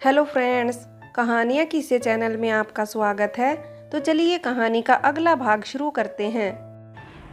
Hello friends, कहानियाँ किस्से channel में आपका स्वागत है। तो चलिए कहानी का अगला भाग शुरू करते हैं।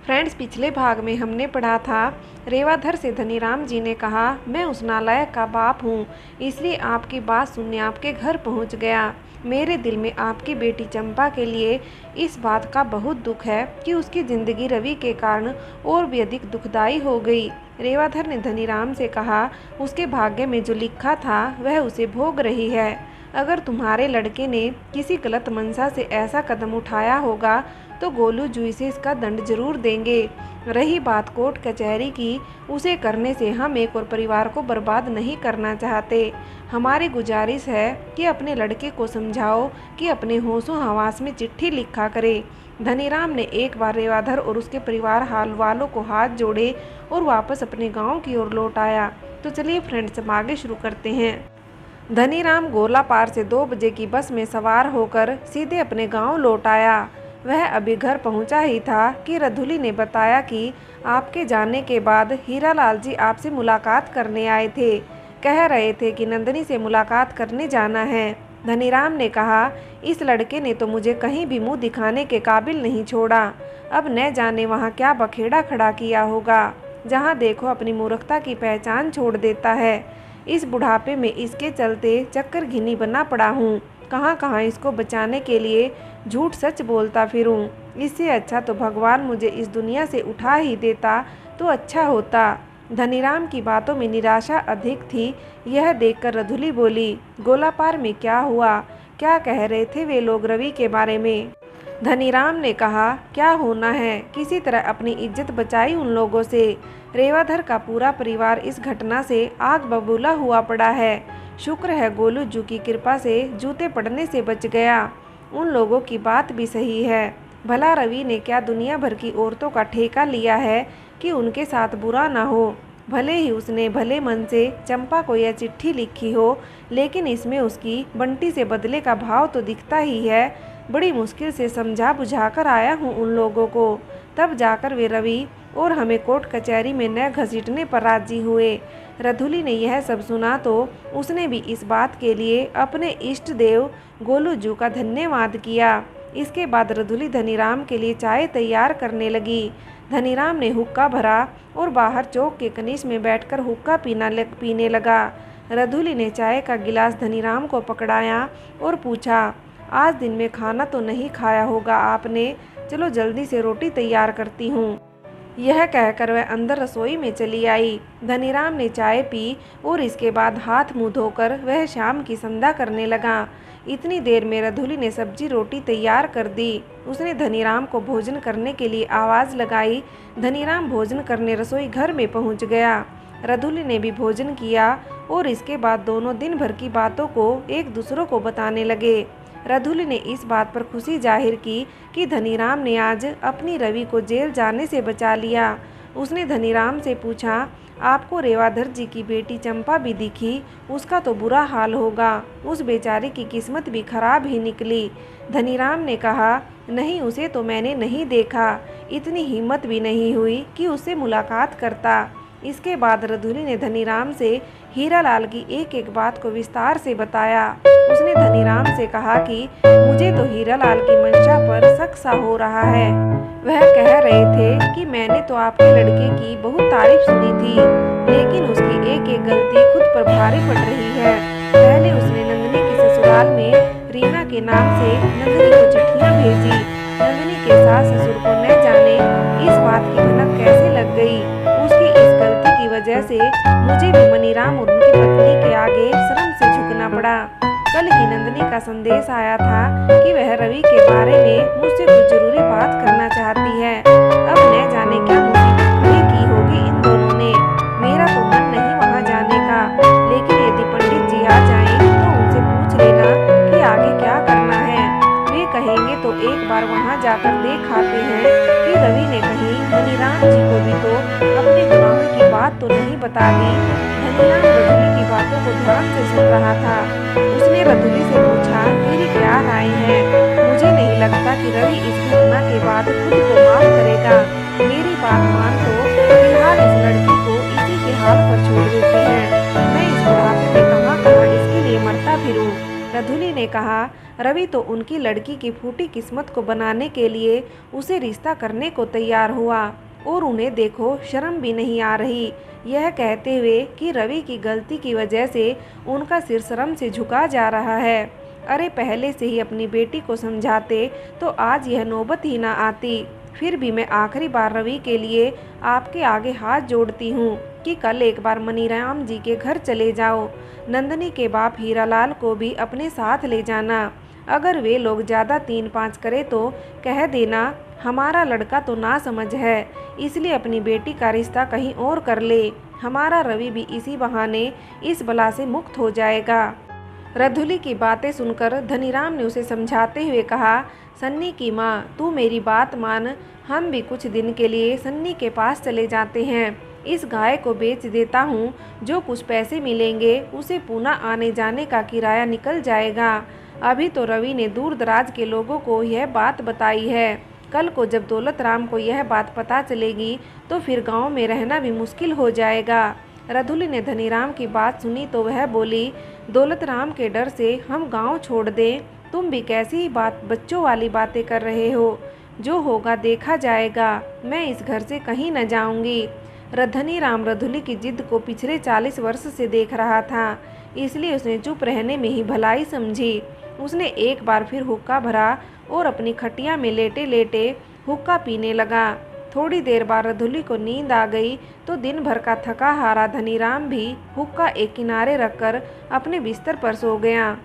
फ्रेंड्स, पिछले भाग में हमने पढ़ा था, रेवाधर से धनीराम जी ने कहा, मैं उस नालायक का बाप हूँ, इसलिए आपकी बात सुनने आपके घर पहुँच गया। मेरे दिल में आपकी बेटी चंपा के लिए इस बात का बहुत दुख है कि उसकी ज़िंदगी रवि के कारण और भी अधिक दुखदायी हो गई। रेवाधर ने धनीराम से कहा, उसके भाग्य में जो लिखा था वह उसे भोग रही है। अगर तुम्हारे लड़के ने किसी गलत मंशा से ऐसा कदम उठाया होगा तो गोलू जूही से इसका दंड जरूर देंगे। रही बात कोर्ट कचहरी की, उसे करने से हम एक और परिवार को बर्बाद नहीं करना चाहते। हमारी गुजारिश है कि अपने लड़के को समझाओ कि अपने होशों हवास में चिट्ठी लिखा करे। धनीराम ने एक बार रेवाधर और उसके परिवार हाल वालों को हाथ जोड़े और वापस अपने गांव की ओर लौट आया। तो चलिए फ्रेंड्स, हम आगे शुरू करते हैं। धनीराम गोलापार से 2 बजे की बस में सवार होकर सीधे अपने गांव लौट आया। वह अभी घर पहुंचा ही था कि रधुली ने बताया कि आपके जाने के बाद हीरालाल जी आपसे मुलाकात करने आए थे। कह रहे थे कि नंदिनी से मुलाकात करने जाना है। धनीराम ने कहा, इस लड़के ने तो मुझे कहीं भी मुंह दिखाने के काबिल नहीं छोड़ा। अब न जाने वहाँ क्या बखेड़ा खड़ा किया होगा। जहाँ देखो अपनी मूर्खता की पहचान छोड़ देता है। इस बुढ़ापे में इसके चलते चक्कर घिनी बना पड़ा हूँ। कहाँ कहाँ इसको बचाने के लिए झूठ सच बोलता फिरूं। इससे अच्छा तो भगवान मुझे इस दुनिया से उठा ही देता तो अच्छा होता। धनीराम की बातों में निराशा अधिक थी। यह देखकर रधुली बोली, गोलापार में क्या हुआ? क्या कह रहे थे वे लोग रवि के बारे में? धनीराम ने कहा, क्या होना है, किसी तरह अपनी इज्जत बचाई उन लोगों से। रेवाधर का पूरा परिवार इस घटना से आग बबूला हुआ पड़ा है। शुक्र है गोलू जू की कृपा से जूते पड़ने से बच गया। उन लोगों की बात भी सही है। भला रवि ने क्या दुनिया भर की औरतों का ठेका लिया है कि उनके साथ बुरा ना हो। भले ही उसने भले मन से चंपा को यह चिट्ठी लिखी हो, लेकिन इसमें उसकी बंटी से बदले का भाव तो दिखता ही है। बड़ी मुश्किल से समझा बुझा कर आया हूँ उन लोगों को, तब जाकर वे रवि और हमें कोर्ट कचहरी में न घसीटने पर राजी हुए। रधुली ने यह सब सुना तो उसने भी इस बात के लिए अपने इष्ट देव गोलू जू का धन्यवाद किया। इसके बाद रधुली धनीराम के लिए चाय तैयार करने लगी। धनीराम ने हुक्का भरा और बाहर चौक के कनीस में बैठकर हुक्का पीने लगा। रधुली ने चाय का गिलास धनीराम को पकड़ाया और पूछा, आज दिन में खाना तो नहीं खाया होगा आपने, चलो जल्दी से रोटी तैयार करती हूँ। यह कहकर वह अंदर रसोई में चली आई। धनीराम ने चाय पी और इसके बाद हाथ मुंह धोकर वह शाम की संध्या करने लगा। इतनी देर में रधुली ने सब्जी रोटी तैयार कर दी। उसने धनीराम को भोजन करने के लिए आवाज़ लगाई। धनीराम भोजन करने रसोई घर में पहुंच गया। रधुली ने भी भोजन किया और इसके बाद दोनों दिन भर की बातों को एक दूसरों को बताने लगे। रधुली ने इस बात पर खुशी जाहिर की कि धनीराम ने आज अपनी रवि को जेल जाने से बचा लिया। उसने धनीराम से पूछा, आपको रेवाधर जी की बेटी चंपा भी दिखी? उसका तो बुरा हाल होगा, उस बेचारी की किस्मत भी खराब ही निकली। धनीराम ने कहा, नहीं, उसे तो मैंने नहीं देखा, इतनी हिम्मत भी नहीं हुई कि उससे मुलाकात करता। इसके बाद रधुली ने धनीराम से हीरालाल की एक एक बात को विस्तार से बताया। उसने धनीराम से कहा कि मुझे तो हीरालाल की मंशा पर शक सा हो रहा है। वह कह रहे थे कि मैंने तो आपके लड़के की बहुत तारीफ सुनी थी, लेकिन उसकी एक एक गलती खुद पर भारी पड़ रही है। पहले उसने नंदिनी के ससुराल में रीना के नाम से नंदिनी को चिट्ठियाँ भेजी। नंदिनी के सास ससुर को न जाने इस बात की भनक कैसे लग गई। उसकी इस गलती की वजह से मुझे भी मनीराम और उनकी पत्नी के आगे शर्म से झुकना पड़ा। कल ही नंदिनी का संदेश आया था कि वह रवि के बारे में मुझसे कुछ जरूरी बात करना चाहती है। अब न जाने क्या मुसीबत खड़ी की होगी इन दोनों ने। मेरा तो मन नहीं वहाँ जाने का, लेकिन यदि पंडित जी आ जाएं तो उनसे पूछ लेना कि आगे क्या करना है। वे कहेंगे तो एक बार वहाँ जाकर देख आते हैं कि रवि ने कहीं मनीराम जी को भी तो अपने गुनाहों की बात तो नहीं बता दी। धनीराम रधुली की बातों को ध्यान से सुन रहा था। उसने रधुली से पूछा, तेरी क्या राय है? मुझे नहीं लगता कि रवि इस घटना के बाद खुद को माफ करेगा। मेरी बात मान तो फिलहाल इस लड़की को इसी के हाल पर छोड़ देते हैं। मैं इस बुढ़ापे में कहाँ कहाँ इसके लिए मरता फिरूं। रधुली ने कहा, रवि तो उनकी लड़की की फूटी किस्मत को बनाने के लिए उसे रिश्ता करने को तैयार हुआ और उन्हें देखो शर्म भी नहीं आ रही, यह कहते हुए कि रवि की गलती की वजह से उनका सिर शर्म से झुका जा रहा है। अरे पहले से ही अपनी बेटी को समझाते तो आज यह नौबत ही ना आती। फिर भी मैं आखिरी बार रवि के लिए आपके आगे हाथ जोड़ती हूँ कि कल एक बार मनीराम जी के घर चले जाओ। नंदनी के बाप हीरालाल को भी अपने साथ ले जाना। अगर वे लोग ज़्यादा 3-5 करे तो कह देना हमारा लड़का तो ना समझ है, इसलिए अपनी बेटी का रिश्ता कहीं और कर ले। हमारा रवि भी इसी बहाने इस बला से मुक्त हो जाएगा। रधुली की बातें सुनकर धनीराम ने उसे समझाते हुए कहा, सन्नी की माँ, तू मेरी बात मान, हम भी कुछ दिन के लिए सन्नी के पास चले जाते हैं। इस गाय को बेच देता हूँ, जो कुछ पैसे मिलेंगे उसे पुनः आने जाने का किराया निकल जाएगा। अभी तो रवि ने दूर दराज के लोगों को यह बात बताई है, कल को जब दौलत राम को यह बात पता चलेगी तो फिर गांव में रहना भी मुश्किल हो जाएगा। रधुली ने धनीराम की बात सुनी तो वह बोली, दौलत राम के डर से हम गांव छोड़ दें? तुम भी कैसी बात बच्चों वाली बातें कर रहे हो? जो होगा देखा जाएगा, मैं इस घर से कहीं न जाऊंगी। धनीराम रधुली की जिद को पिछले 40 वर्ष से देख रहा था, इसलिए उसने चुप रहने में ही भलाई समझी। उसने एक बार फिर हुक्का भरा और अपनी खटिया में लेटे लेटे हुक्का पीने लगा। थोड़ी देर बाद रधुली को नींद आ गई तो दिन भर का थका हारा धनीराम भी हुक्का एक किनारे रखकर अपने बिस्तर पर सो गया।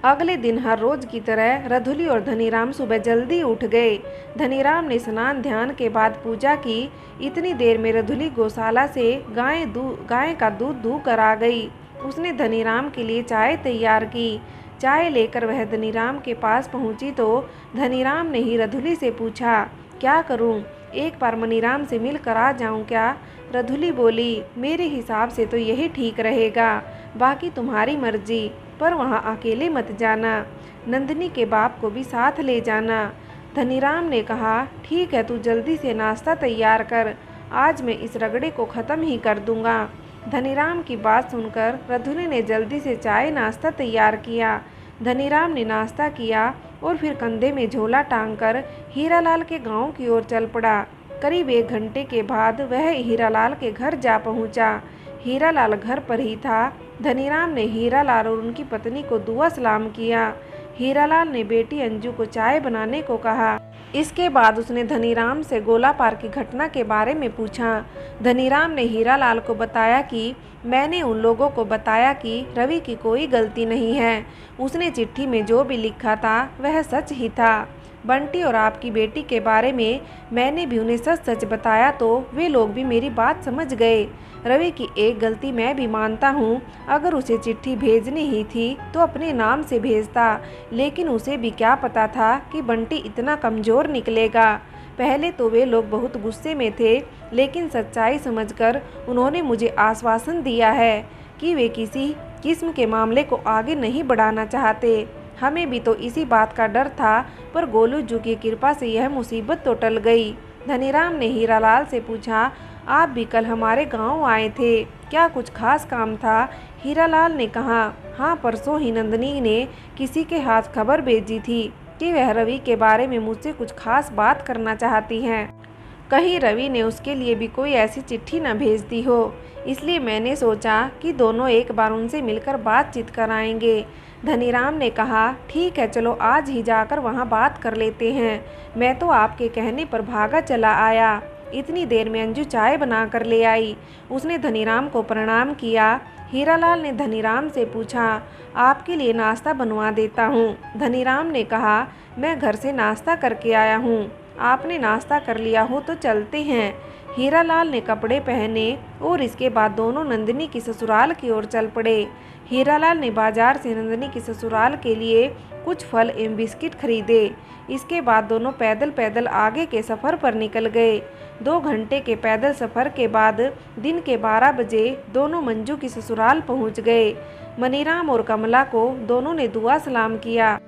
अगले दिन हर रोज की तरह रधुली और धनीराम सुबह जल्दी उठ गए। धनीराम ने स्नान ध्यान के बाद पूजा की। इतनी देर में रधुली गौशाला से गाय का दूध दूह कर आ गई। उसने धनीराम के लिए चाय तैयार की। चाय लेकर वह धनीराम के पास पहुंची तो धनीराम ने ही रधुली से पूछा, क्या करूं? एक बार मनीराम से मिल कर आ जाऊं क्या? रधुली बोली, मेरे हिसाब से तो यही ठीक रहेगा, बाकी तुम्हारी मर्जी, पर वहां अकेले मत जाना, नंदनी के बाप को भी साथ ले जाना। धनीराम ने कहा, ठीक है, तू जल्दी से नाश्ता तैयार कर, आज मैं इस रगड़े को ख़त्म ही कर दूंगा। धनीराम की बात सुनकर रधुली ने जल्दी से चाय नाश्ता तैयार किया। धनीराम ने नाश्ता किया और फिर कंधे में झोला टांगकर हीरालाल के गांव की ओर चल पड़ा। करीब 1 घंटे के बाद वह हीरालाल के घर जा पहुंचा। हीरालाल घर पर ही था। धनीराम ने हीरालाल और उनकी पत्नी को दुआ सलाम किया। हीरालाल ने बेटी अंजू को चाय बनाने को कहा। इसके बाद उसने धनीराम से गोलापार की घटना के बारे में पूछा। धनीराम ने हीरालाल को बताया कि मैंने उन लोगों को बताया कि रवि की कोई गलती नहीं है, उसने चिट्ठी में जो भी लिखा था वह सच ही था। बंटी और आपकी बेटी के बारे में मैंने भी उन्हें सच सच बताया तो वे लोग भी मेरी बात समझ गए। रवि की एक गलती मैं भी मानता हूँ, अगर उसे चिट्ठी भेजनी ही थी तो अपने नाम से भेजता, लेकिन उसे भी क्या पता था कि बंटी इतना कमज़ोर निकलेगा। पहले तो वे लोग बहुत गुस्से में थे, लेकिन सच्चाई समझकर उन्होंने मुझे आश्वासन दिया है कि वे किसी किस्म के मामले को आगे नहीं बढ़ाना चाहते। हमें भी तो इसी बात का डर था, पर गोलू जी की कृपा से यह मुसीबत तो टल गई। धनीराम ने हीरालाल से पूछा, आप भी कल हमारे गांव आए थे, क्या कुछ खास काम था? हीरालाल ने कहा, हाँ, परसों ही नंदनी ने किसी के हाथ खबर भेजी थी कि वह रवि के बारे में मुझसे कुछ खास बात करना चाहती हैं। कहीं रवि ने उसके लिए भी कोई ऐसी चिट्ठी न भेज दी हो, इसलिए मैंने सोचा कि दोनों एक बार उनसे मिलकर बातचीत कराएंगे। धनीराम ने कहा, ठीक है, चलो आज ही जाकर वहां बात कर लेते हैं। मैं तो आपके कहने पर भागा चला आया। इतनी देर में अंजू चाय बना कर ले आई। उसने धनीराम को प्रणाम किया। हीरालाल ने धनीराम से पूछा, आपके लिए नाश्ता बनवा देता हूँ। धनीराम ने कहा, मैं घर से नाश्ता करके आया हूँ, आपने नाश्ता कर लिया हो तो चलते हैं। हीरालाल ने कपड़े पहने और इसके बाद दोनों नंदिनी की ससुराल की ओर चल पड़े। हीरालाल ने बाजार से नंदिनी की ससुराल के लिए कुछ फल एवं बिस्किट खरीदे। इसके बाद दोनों पैदल पैदल आगे के सफ़र पर निकल गए। 2 घंटे के पैदल सफ़र के बाद दिन के 12 बजे दोनों मंजू की ससुराल पहुंच गए। मनीराम और कमला को दोनों ने दुआ सलाम किया।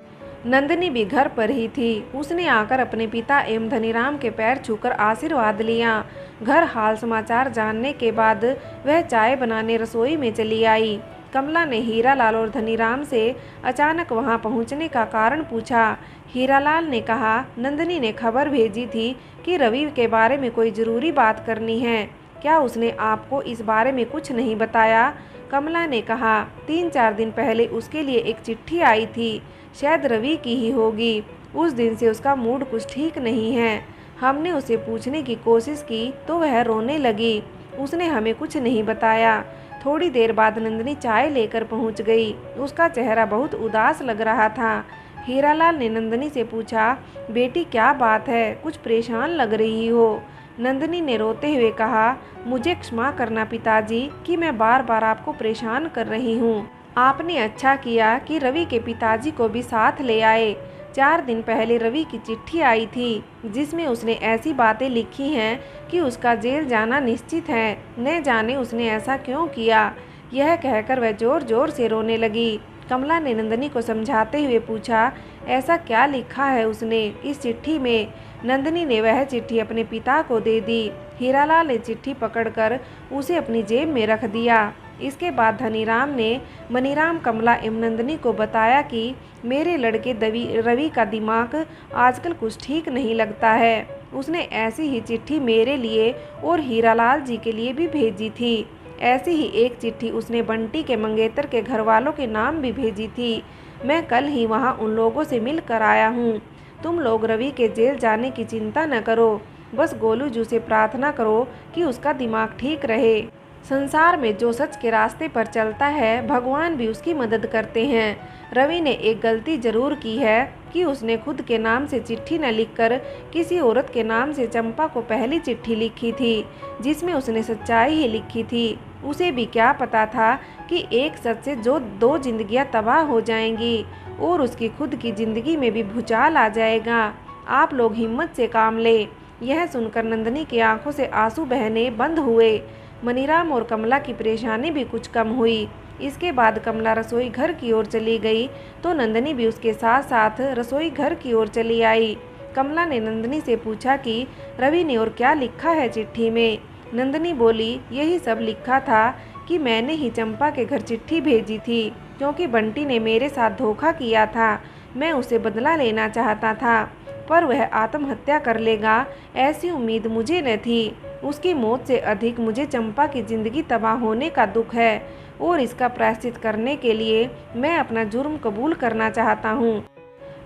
नंदिनी भी घर पर ही थी। उसने आकर अपने पिता एवं धनीराम के पैर छूकर आशीर्वाद लिया। घर हाल समाचार जानने के बाद वह चाय बनाने रसोई में चली आई। कमला ने हीरालाल और धनीराम से अचानक वहां पहुंचने का कारण पूछा। हीरालाल ने कहा, नंदिनी ने खबर भेजी थी कि रवि के बारे में कोई ज़रूरी बात करनी है। क्या उसने आपको इस बारे में कुछ नहीं बताया? कमला ने कहा, 3-4 दिन पहले उसके लिए एक चिट्ठी आई थी, शायद रवि की ही होगी। उस दिन से उसका मूड कुछ ठीक नहीं है। हमने उसे पूछने की कोशिश की तो वह रोने लगी। उसने हमें कुछ नहीं बताया। थोड़ी देर बाद नंदिनी चाय लेकर पहुंच गई। उसका चेहरा बहुत उदास लग रहा था। हीरालाल ने नंदिनी से पूछा, बेटी क्या बात है, कुछ परेशान लग रही हो? नंदिनी ने रोते हुए कहा, मुझे क्षमा करना पिताजी कि मैं बार बार आपको परेशान कर रही हूँ। आपने अच्छा किया कि रवि के पिताजी को भी साथ ले आए। 4 दिन पहले रवि की चिट्ठी आई थी जिसमें उसने ऐसी बातें लिखी हैं कि उसका जेल जाना निश्चित है। न जाने उसने ऐसा क्यों किया। यह कहकर वह जोर जोर से रोने लगी। कमला ने नंदिनी को समझाते हुए पूछा, ऐसा क्या लिखा है उसने इस चिट्ठी में? नंदिनी ने वह चिट्ठी अपने पिता को दे दी। हीरालाल ने चिट्ठी पकड़कर उसे अपनी जेब में रख दिया। इसके बाद धनीराम ने मनीराम, कमला एवं नंदिनी को बताया कि मेरे लड़के रवि का दिमाग आजकल कुछ ठीक नहीं लगता है। उसने ऐसी ही चिट्ठी मेरे लिए और हीरालाल जी के लिए भी भेजी थी। ऐसी ही एक चिट्ठी उसने बंटी के मंगेतर के घर वालों के नाम भी भेजी थी। मैं कल ही वहाँ उन लोगों से मिल कर आया हूँ। तुम लोग रवि के जेल जाने की चिंता न करो, बस गोलू जी से प्रार्थना करो कि उसका दिमाग ठीक रहे। संसार में जो सच के रास्ते पर चलता है, भगवान भी उसकी मदद करते हैं। रवि ने एक गलती जरूर की है कि उसने खुद के नाम से चिट्ठी न लिखकर किसी औरत के नाम से चंपा को पहली चिट्ठी लिखी थी जिसमें उसने सच्चाई ही लिखी थी। उसे भी क्या पता था कि एक सच से जो 2 जिंदगियां तबाह हो जाएंगी और उसकी खुद की जिंदगी में भी भूचाल आ जाएगा। आप लोग हिम्मत से काम ले। यह सुनकर नंदिनी की आंखों से आंसू बहने बंद हुए। मनीराम और कमला की परेशानी भी कुछ कम हुई। इसके बाद कमला रसोई घर की ओर चली गई तो नंदिनी भी उसके साथ साथ रसोई घर की ओर चली आई। कमला ने नंदिनी से पूछा कि रवि ने और क्या लिखा है चिट्ठी में? नंदिनी बोली, यही सब लिखा था कि मैंने ही चंपा के घर चिट्ठी भेजी थी क्योंकि बंटी ने मेरे साथ धोखा किया था। मैं उसे बदला लेना चाहता था पर वह आत्महत्या कर लेगा ऐसी उम्मीद मुझे न थी। उसकी मौत से अधिक मुझे चंपा की जिंदगी तबाह होने का दुख है और इसका प्रायश्चित करने के लिए मैं अपना जुर्म कबूल करना चाहता हूँ।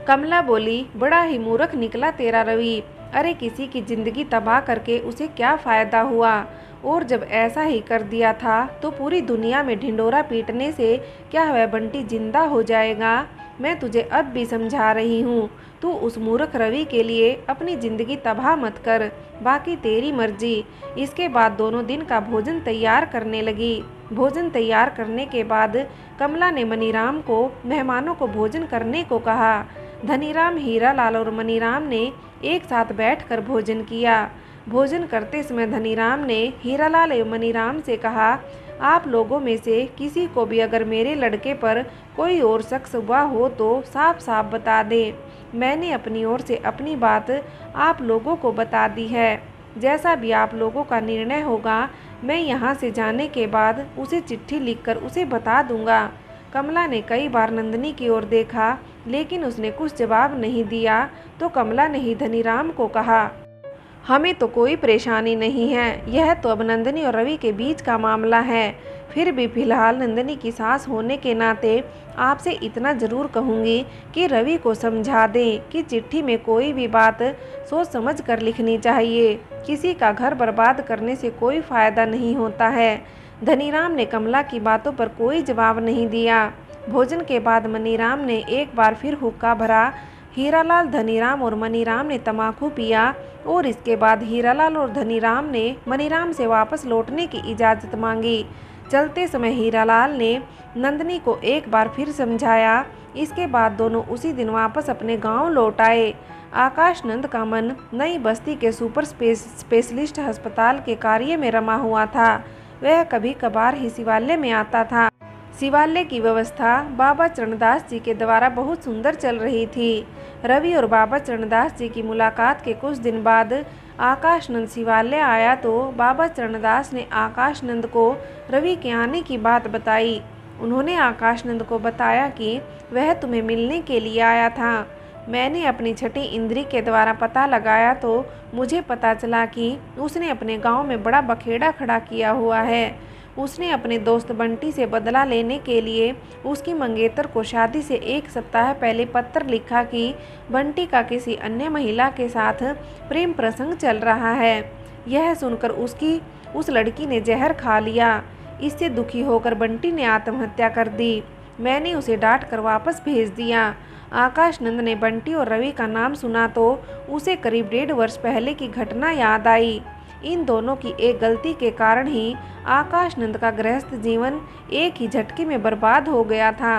कमला बोली, बड़ा ही मूर्ख निकला तेरा रवि। अरे किसी की जिंदगी तबाह करके उसे क्या फ़ायदा हुआ? और जब ऐसा ही कर दिया था तो पूरी दुनिया में ढिंडोरा पीटने से क्या वह बंटी जिंदा हो जाएगा? मैं तुझे अब भी समझा रही हूँ, तू उस मूर्ख रवि के लिए अपनी ज़िंदगी तबाह मत कर, बाकी तेरी मर्जी। इसके बाद दोनों दिन का भोजन तैयार करने लगी। भोजन तैयार करने के बाद कमला ने मनीराम को मेहमानों को भोजन करने को कहा। धनीराम, हीरालाल और मनीराम ने एक साथ बैठकर भोजन किया। भोजन करते समय धनीराम ने हीरालाल एवं मनीराम से कहा, आप लोगों में से किसी को भी अगर मेरे लड़के पर कोई और शक हुआ हो तो साफ साफ बता दें। मैंने अपनी ओर से अपनी बात आप लोगों को बता दी है। जैसा भी आप लोगों का निर्णय होगा मैं यहाँ से जाने के बाद उसे चिट्ठी लिखकर उसे बता दूंगा। कमला ने कई बार नंदिनी की ओर देखा लेकिन उसने कुछ जवाब नहीं दिया तो कमला ने ही धनीराम को कहा, हमें तो कोई परेशानी नहीं है, यह तो अब नंदिनी और रवि के बीच का मामला है। फिर भी फिलहाल नंदिनी की सास होने के नाते आपसे इतना ज़रूर कहूँगी कि रवि को समझा दें कि चिट्ठी में कोई भी बात सोच समझ कर लिखनी चाहिए। किसी का घर बर्बाद करने से कोई फ़ायदा नहीं होता है। धनीराम ने कमला की बातों पर कोई जवाब नहीं दिया। भोजन के बाद मनीराम ने एक बार फिर हुक्का भरा। हीरालाल, धनीराम और मनीराम ने तम्बाकू पिया और इसके बाद हीरालाल और धनीराम ने मनीराम से वापस लौटने की इजाज़त मांगी। चलते समय हीरालाल ने नंदिनी को एक बार फिर समझाया। इसके बाद दोनों उसी दिन वापस अपने गांव लौट आए। आकाश नंद का मन नई बस्ती के सुपर स्पेशलिस्ट अस्पताल के कार्य में रमा हुआ था। वह कभी कभार ही शिवालय में आता था। शिवालय की व्यवस्था बाबा चरणदास जी के द्वारा बहुत सुंदर चल रही थी। रवि और बाबा चरणदास जी की मुलाकात के कुछ दिन बाद आकाशनंद शिवालय आया तो बाबा चरणदास ने आकाशनंद को रवि के आने की बात बताई। उन्होंने आकाशनंद को बताया कि वह तुम्हें मिलने के लिए आया था। मैंने अपनी छठी इंद्री के द्वारा पता लगाया तो मुझे पता चला कि उसने अपने गांव में बड़ा बखेड़ा खड़ा किया हुआ है। उसने अपने दोस्त बंटी से बदला लेने के लिए उसकी मंगेतर को शादी से 1 सप्ताह पहले पत्र लिखा कि बंटी का किसी अन्य महिला के साथ प्रेम प्रसंग चल रहा है। यह सुनकर उस लड़की ने जहर खा लिया। इससे दुखी होकर बंटी ने आत्महत्या कर दी। मैंने उसे डांट कर वापस भेज दिया। आकाशनंद ने बंटी और रवि का नाम सुना तो उसे करीब 1.5 वर्ष पहले की घटना याद आई। इन दोनों की एक गलती के कारण ही आकाशनंद का गृहस्थ जीवन एक ही झटके में बर्बाद हो गया था।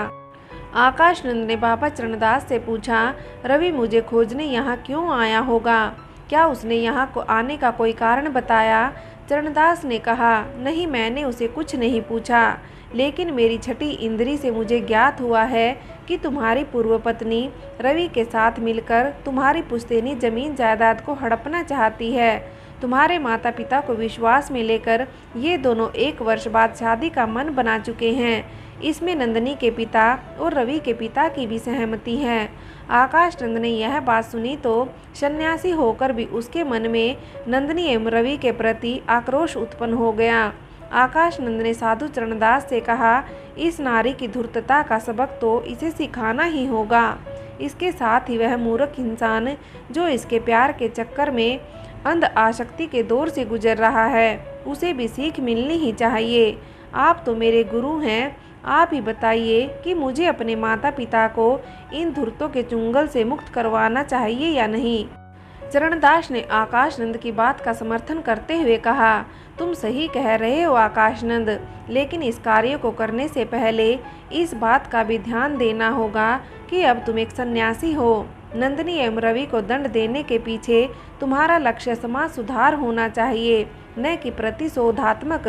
आकाशनंद ने बाबा चरणदास से पूछा, रवि मुझे खोजने यहाँ क्यों आया होगा? क्या उसने यहाँ को आने का कोई कारण बताया? चरणदास ने कहा, नहीं, मैंने उसे कुछ नहीं पूछा, लेकिन मेरी छठी इंद्री से मुझे ज्ञात हुआ है कि तुम्हारी पूर्व पत्नी रवि के साथ मिलकर तुम्हारी पुश्तैनी जमीन जायदाद को हड़पना चाहती है। तुम्हारे माता पिता को विश्वास में लेकर ये दोनों 1 वर्ष बाद शादी का मन बना चुके हैं। इसमें नंदिनी के पिता और रवि के पिता की भी सहमति है। आकाशनंद ने यह बात सुनी तो सन्यासी होकर भी उसके मन में नंदिनी एवं रवि के प्रति आक्रोश उत्पन्न हो गया। आकाशनंद ने साधु चरणदास से कहा, इस नारी की धूर्तता का सबक तो इसे सिखाना ही होगा। इसके साथ ही वह मूर्ख इंसान जो इसके प्यार के चक्कर में अंध आसक्ति के दौर से गुजर रहा है, उसे भी सीख मिलनी ही चाहिए। आप तो मेरे गुरु हैं, आप ही बताइए कि मुझे अपने माता पिता को इन धूर्तों के चुंगल से मुक्त करवाना चाहिए या नहीं। चरणदास ने आकाशनंद की बात का समर्थन करते हुए कहा, तुम सही कह रहे हो आकाशनंद, लेकिन इस कार्य को करने से पहले इस बात का भी ध्यान देना होगा कि अब तुम एक सन्यासी हो। नंदिनी एवं रवि को दंड देने के पीछे तुम्हारा लक्ष्य समाज सुधार होना चाहिए, न कि प्रतिशोधात्मक।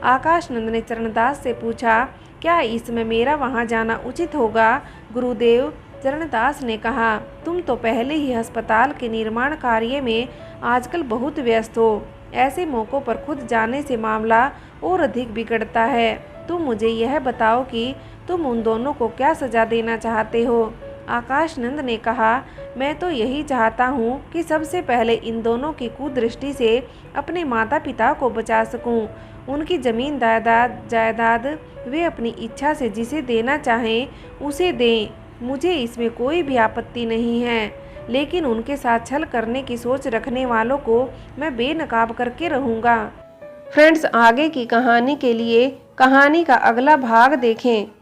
आकाशनंद ने चरणदास से पूछा, क्या इसमें मेरा वहां जाना उचित होगा? गुरुदेव, चरणदास ने कहा, तुम तो पहले ही अस्पताल के निर्माण कार्य में आजकल बहुत व्यस्त हो। ऐसे मौक़ों पर खुद जाने से मामला और अधिक बिगड़ता है। तुम मुझे यह बताओ कि तुम उन दोनों को क्या सज़ा देना चाहते हो? आकाशनंद ने कहा, मैं तो यही चाहता हूँ कि सबसे पहले इन दोनों की कुदृष्टि से अपने माता पिता को बचा सकूँ। उनकी ज़मीन जायदाद वे अपनी इच्छा से जिसे देना चाहें उसे दें, मुझे इसमें कोई भी आपत्ति नहीं है, लेकिन उनके साथ छल करने की सोच रखने वालों को मैं बेनकाब करके रहूँगा। फ्रेंड्स, आगे की कहानी के लिए कहानी का अगला भाग देखें।